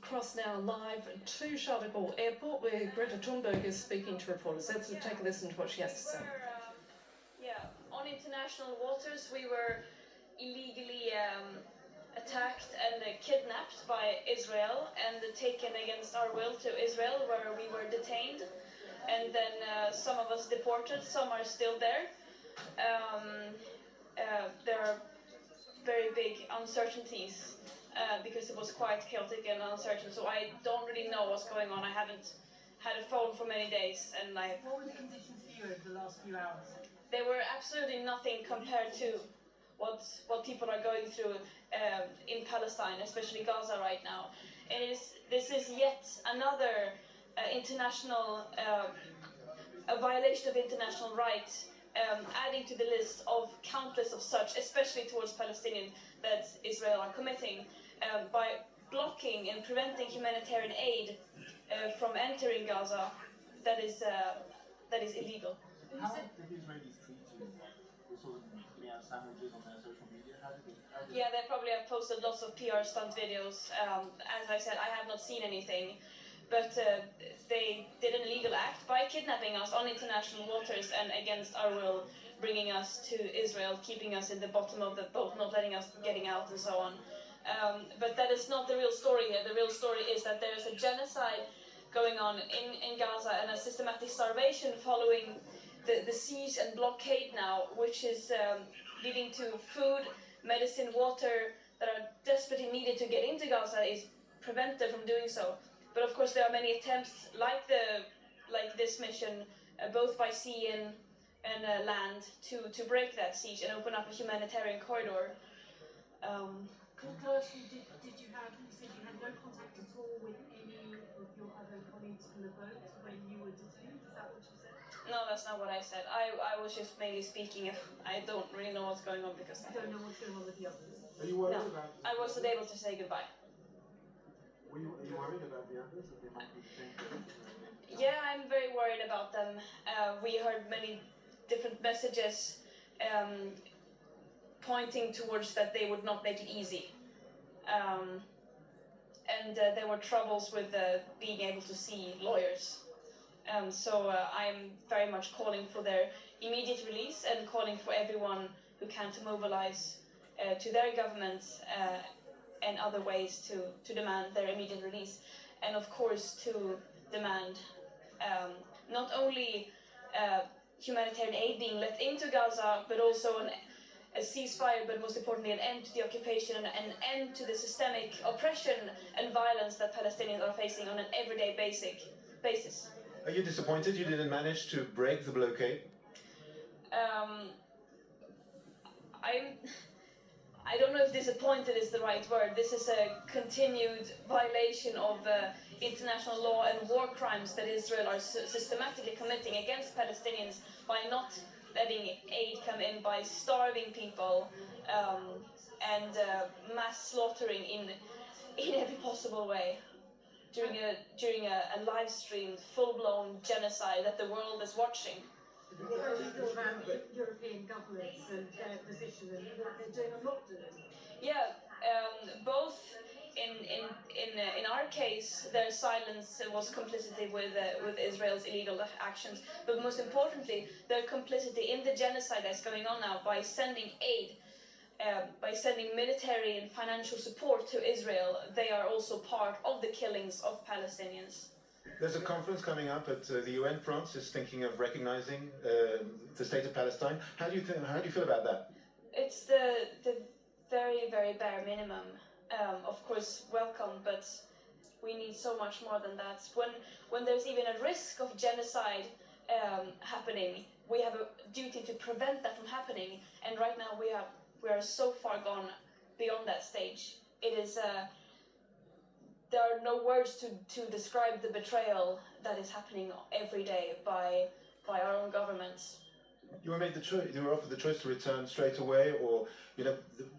across now live to Charles de Gaulle Airport, where Greta Thunberg is speaking to reporters. Let's take a listen to what she has to say. On international waters, we were illegally attacked and kidnapped by Israel and taken against our will to Israel, where we were detained. And then some of us deported, some are still there. There are very big uncertainties because it was quite chaotic and uncertain. So I don't really know what's going on. I haven't had a phone for many days, and What were the conditions for you over the last few hours? They were absolutely nothing compared to what people are going through in Palestine, especially Gaza right now. This is yet another international a violation of international rights, adding to the list of countless of such, especially towards Palestinians, that Israel are committing by blocking and preventing humanitarian aid from entering Gaza. That is illegal. How did the Israelis treat you? They sort of giving out sandwiches on their social media? Yeah, they probably have posted lots of PR stunt videos. As I said, I have not seen anything. But they did an illegal act by kidnapping us on international waters and against our will, bringing us to Israel, keeping us in the bottom of the boat, not letting us getting out and so on. But that is not the real story here. The real story is that there is a genocide going on in Gaza and a systematic starvation following the siege and blockade now, which is leading to food, medicine, water that are desperately needed to get into Gaza is prevented from doing so. But of course, there are many attempts like this mission, both by sea and land, to break that siege and open up a humanitarian corridor. Can I ask you, did you said you had no contact at all with any of your other colleagues from the boat when you were detained? Is that what you said? No, that's not what I said. I was just mainly speaking. I don't really know what's going on because I don't know what's going on with the others. Are you worried No, about? I wasn't able to say goodbye. Are you worried about the others? That they might be detained? Yeah, I'm very worried about them. We heard many different messages pointing towards that they would not make it easy. And there were troubles with being able to see lawyers. So I'm very much calling for their immediate release and calling for everyone who can to mobilize to their governments and other ways to demand their immediate release. And of course to demand not only humanitarian aid being let into Gaza, but also a ceasefire, but most importantly an end to the occupation and an end to the systemic oppression and violence that Palestinians are facing on an everyday basis. Are you disappointed you didn't manage to break the blockade? I don't know if disappointed is the right word. This is a continued violation of international law and war crimes that Israel are systematically committing against Palestinians by not letting aid come in, by starving people and mass slaughtering in every possible way during a live-streamed, full-blown genocide that the world is watching. How do you feel about European governments and their position and what they're doing or not doing? Yeah, both in our case, their silence was complicity with Israel's illegal actions, but most importantly, their complicity in the genocide that's going on now by sending aid, by sending military and financial support to Israel. They are also part of the killings of Palestinians. There's a conference coming up at the UN. France is thinking of recognizing the state of Palestine. How do you feel about that? It's the very, very bare minimum. Of course, welcome, but we need so much more than that. When there's even a risk of genocide happening, we have a duty to prevent that from happening. And right now, we are so far gone beyond that stage. It is. There are no words to describe the betrayal that is happening every day by our own governments. You were made the choice. You were offered the choice to return straight away, or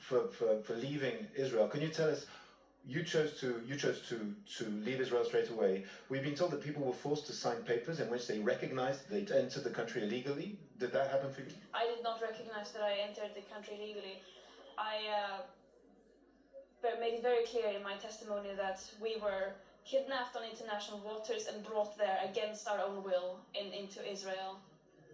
for leaving Israel. Can you tell us? You chose to leave Israel straight away. We've been told that people were forced to sign papers in which they recognized they'd entered the country illegally. Did that happen for you? I did not recognize that I entered the country illegally. I made it very clear in my testimony that we were kidnapped on international waters and brought there against our own will into Israel.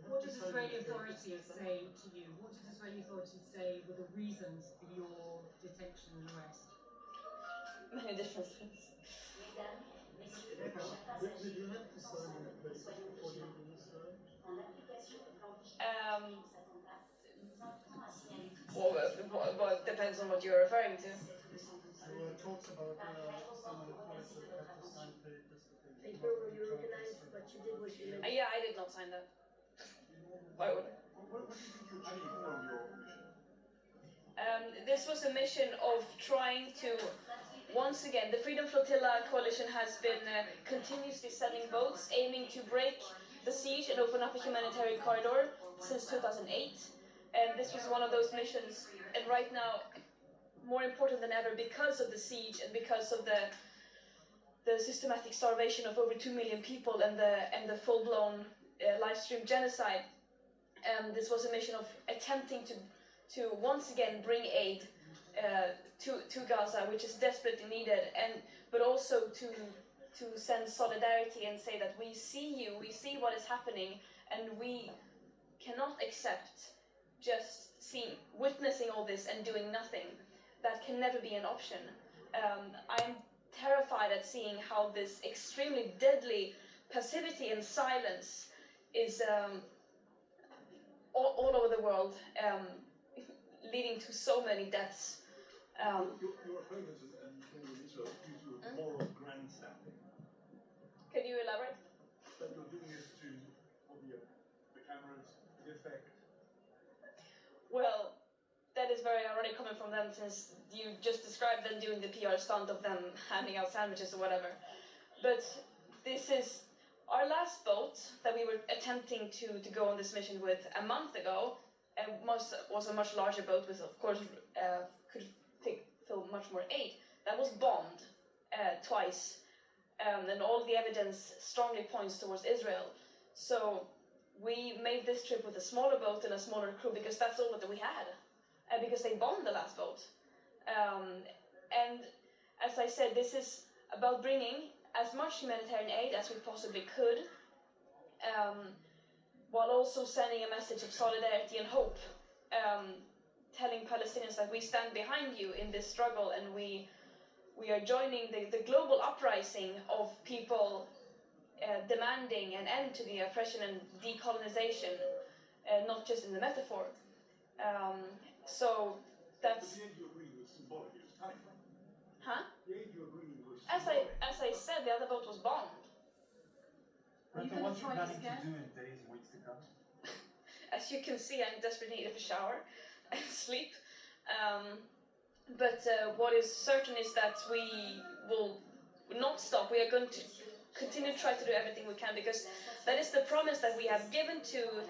What did Israeli authorities say to you? What did Israeli authorities say were the reasons for your detention and arrest? Many different things. Did you have to sign a place before leaving Israel? Well, depends on what you're referring to. There were talks about some of the colleagues that had to sign papers. I know you organized, but you did what you meant. Yeah, I did not sign that. Why would I? What did you achieve from your mission? This was a mission of trying to, once again, the Freedom Flotilla Coalition has been continuously sending boats aiming to break the siege and open up a humanitarian corridor since 2008. And this was one of those missions, and right now, more important than ever, because of the siege and because of the systematic starvation of over 2 million people and the full-blown live stream genocide. This was a mission of attempting to once again bring aid to Gaza, which is desperately needed, but also to send solidarity and say that we see you, we see what is happening, and we cannot accept just witnessing all this and doing nothing. That can never be an option. I'm terrified at seeing how this extremely deadly passivity and silence is all over the world, leading to so many deaths. Your opponents and in Israel accuse you of moral grandstanding. Can you elaborate? That you're doing this for the cameras, the effect. Well, that is very ironic coming from them, since you just described them doing the PR stunt of them handing out sandwiches or whatever. But this is our last boat that we were attempting to go on this mission with a month ago, and was a much larger boat with, of course, could fill much more aid. That was bombed twice, and all the evidence strongly points towards Israel. So we made this trip with a smaller boat and a smaller crew because that's all that we had, because they bombed the last boat. And as I said, this is about bringing as much humanitarian aid as we possibly could, while also sending a message of solidarity and hope, telling Palestinians that we stand behind you in this struggle, and we are joining the global uprising of people demanding an end to the oppression and decolonization, not just in the metaphor. So that's... The aid you agreed was symbolic, it was tiny. Huh? The aid you agreed was As symbolic. I said, the other boat was bombed. Are you Greta, going what to you try this planning to again? do in days and weeks to come? As you can see, I'm desperately in need of a shower and sleep. But what is certain is that we will not stop. We are going to continue to try to do everything we can, because that is the promise that we have given to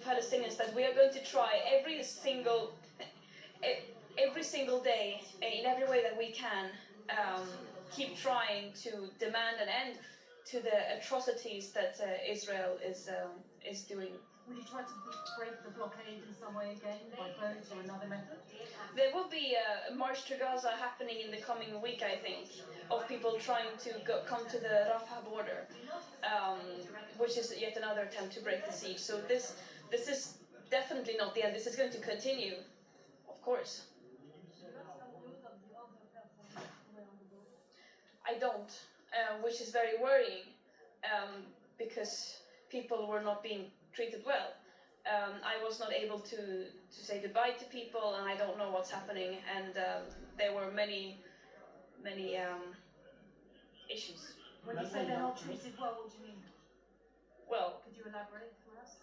Palestinians, that we are going to try every single day, in every way that we can, keep trying to demand an end to the atrocities that Israel is doing. Will you try to break the blockade in some way again, by boat or another method? There will be a march to Gaza happening in the coming week, I think, of people trying to come to the Rafah border, which is yet another attempt to break the siege. So this is definitely not the end. This is going to continue, of course. I don't, which is very worrying, because people were not being treated well. I was not able to say goodbye to people, and I don't know what's happening, and there were many issues. When you say they're not treated well, what do you mean? Well, Could you elaborate for us?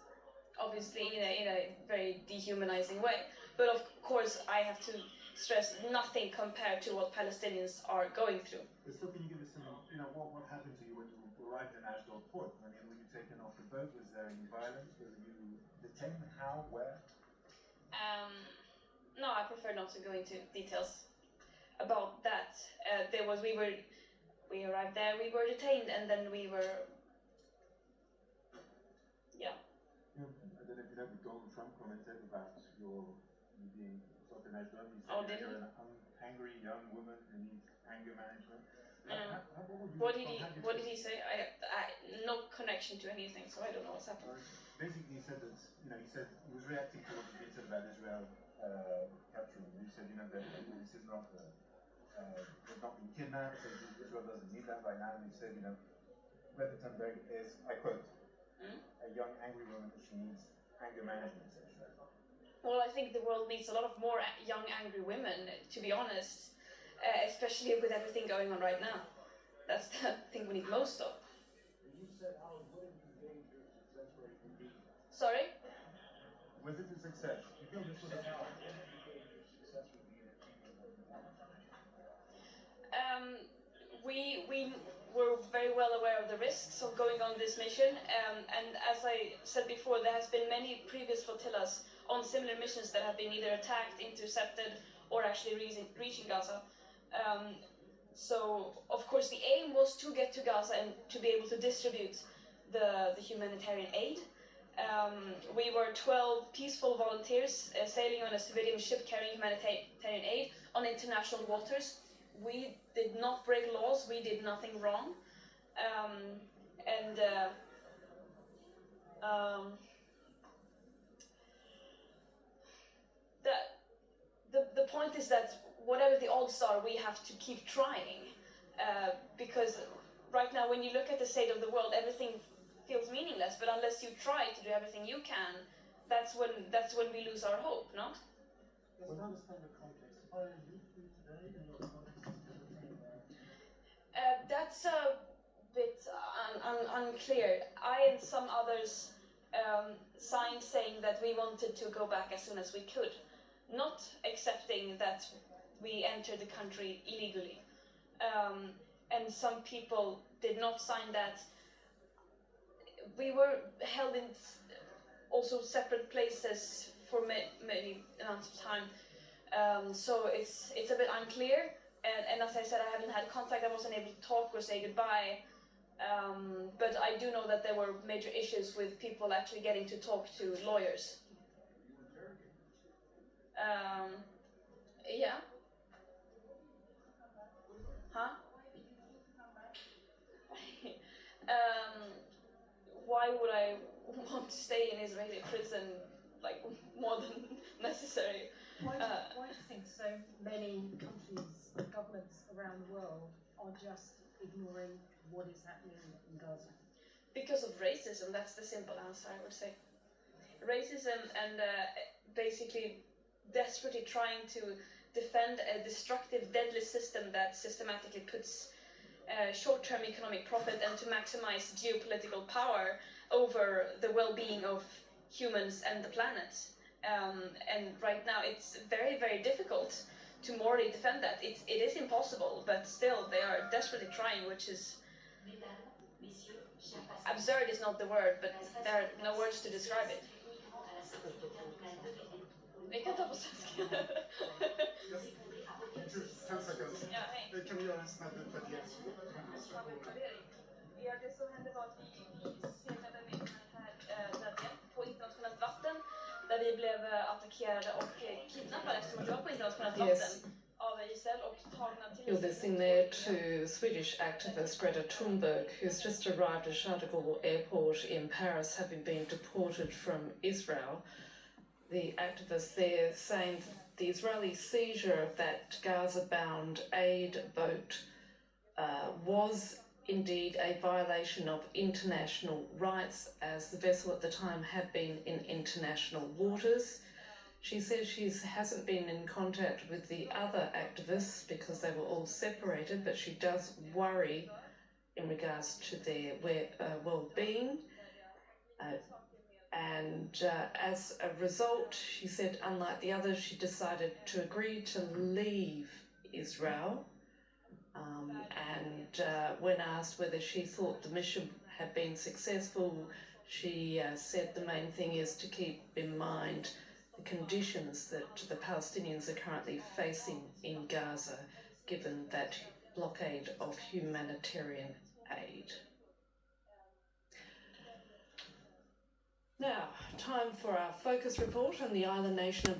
obviously in a very dehumanizing way, but of course I have to stress nothing compared to what Palestinians are going through. So can you give us some, what happened to you when you arrived in Ashdod port? I mean, were you taken off the boat? Was there any violence? Were you detained? How? Where? No, I prefer not to go into details about that. We arrived there, we were detained, and then we were, I don't know if you know, but Donald Trump commented about you being put in Ashdod. He said did he? you're an angry young woman who needs anger management. What did he say? I no connection to anything, so I don't know what's happening. Basically, he said that he said he was reacting to what had been said about Israel capturing. He said that this is not they've not been kidnapped, so Israel doesn't need that right now. And he said Greta Thunberg is, I quote, a young angry woman that she needs anger management session. Well, I think the world needs a lot of more young angry women, to be honest, especially with everything going on right now. That's the thing we need most of. You said, Alan, what did you gauge your success rate would be? Sorry? Was it a success? You feel this was a What did you gauge your success would be in achieving what you wanted? We were very well aware of the risks of going on this mission, and as I said before, there has been many previous flotillas on similar missions that have been either attacked, intercepted, or actually reaching Gaza. So, of course, the aim was to get to Gaza and to be able to distribute the humanitarian aid. We were 12 peaceful volunteers sailing on a civilian ship carrying humanitarian aid on international waters. We did not break laws, we did nothing wrong. The point is that whatever the odds are, we have to keep trying. Because right now, when you look at the state of the world, everything feels meaningless. But unless you try to do everything you can, that's when we lose our hope, not? Let's understand the context. Why are you free today and your colleagues still That's a bit unclear. I and some others signed saying that we wanted to go back as soon as we could, not accepting that we entered the country illegally. And some people did not sign that. We were held in also separate places for many amounts of time. So it's a bit unclear. And as I said, I haven't had contact, I wasn't able to talk or say goodbye. But I do know that there were major issues with people actually getting to talk to lawyers. Yeah. Huh? Why would I want to stay in Israeli prison like more than necessary? Why do you think so many countries and governments around the world are just ignoring what is happening in Gaza? Because of racism, that's the simple answer, I would say. Racism and basically desperately trying to defend a destructive, deadly system that systematically puts short-term economic profit and to maximize geopolitical power over the well-being of humans and the planet. And right now it's very, very difficult to morally defend that. It is impossible, but still they are desperately trying, which is absurd is not the word, but there are no words to describe it. Vi kan ta på svenska. 10 seconds. Ja, hej. Kan vi göra en snabb utvärdering? Ja, det som hände var att vi seglade med humanitär nödhjälp på internationellt vatten där vi blev attackerade och kidnappade eftersom att vi var på internationellt vatten av Israel och tagna till You're listening there to Swedish activist Greta Thunberg, who's just arrived at Charles de Gaulle Airport in Paris, having been deported from Israel. The activists there saying the Israeli seizure of that Gaza-bound aid boat was indeed a violation of international rights, as the vessel at the time had been in international waters. She says she hasn't been in contact with the other activists because they were all separated, but she does worry in regards to their well-being. As a result, she said, unlike the others, she decided to agree to leave Israel. When asked whether she thought the mission had been successful, she said the main thing is to keep in mind the conditions that the Palestinians are currently facing in Gaza, given that blockade of humanitarian aid. Now, time for our focus report on the island nation of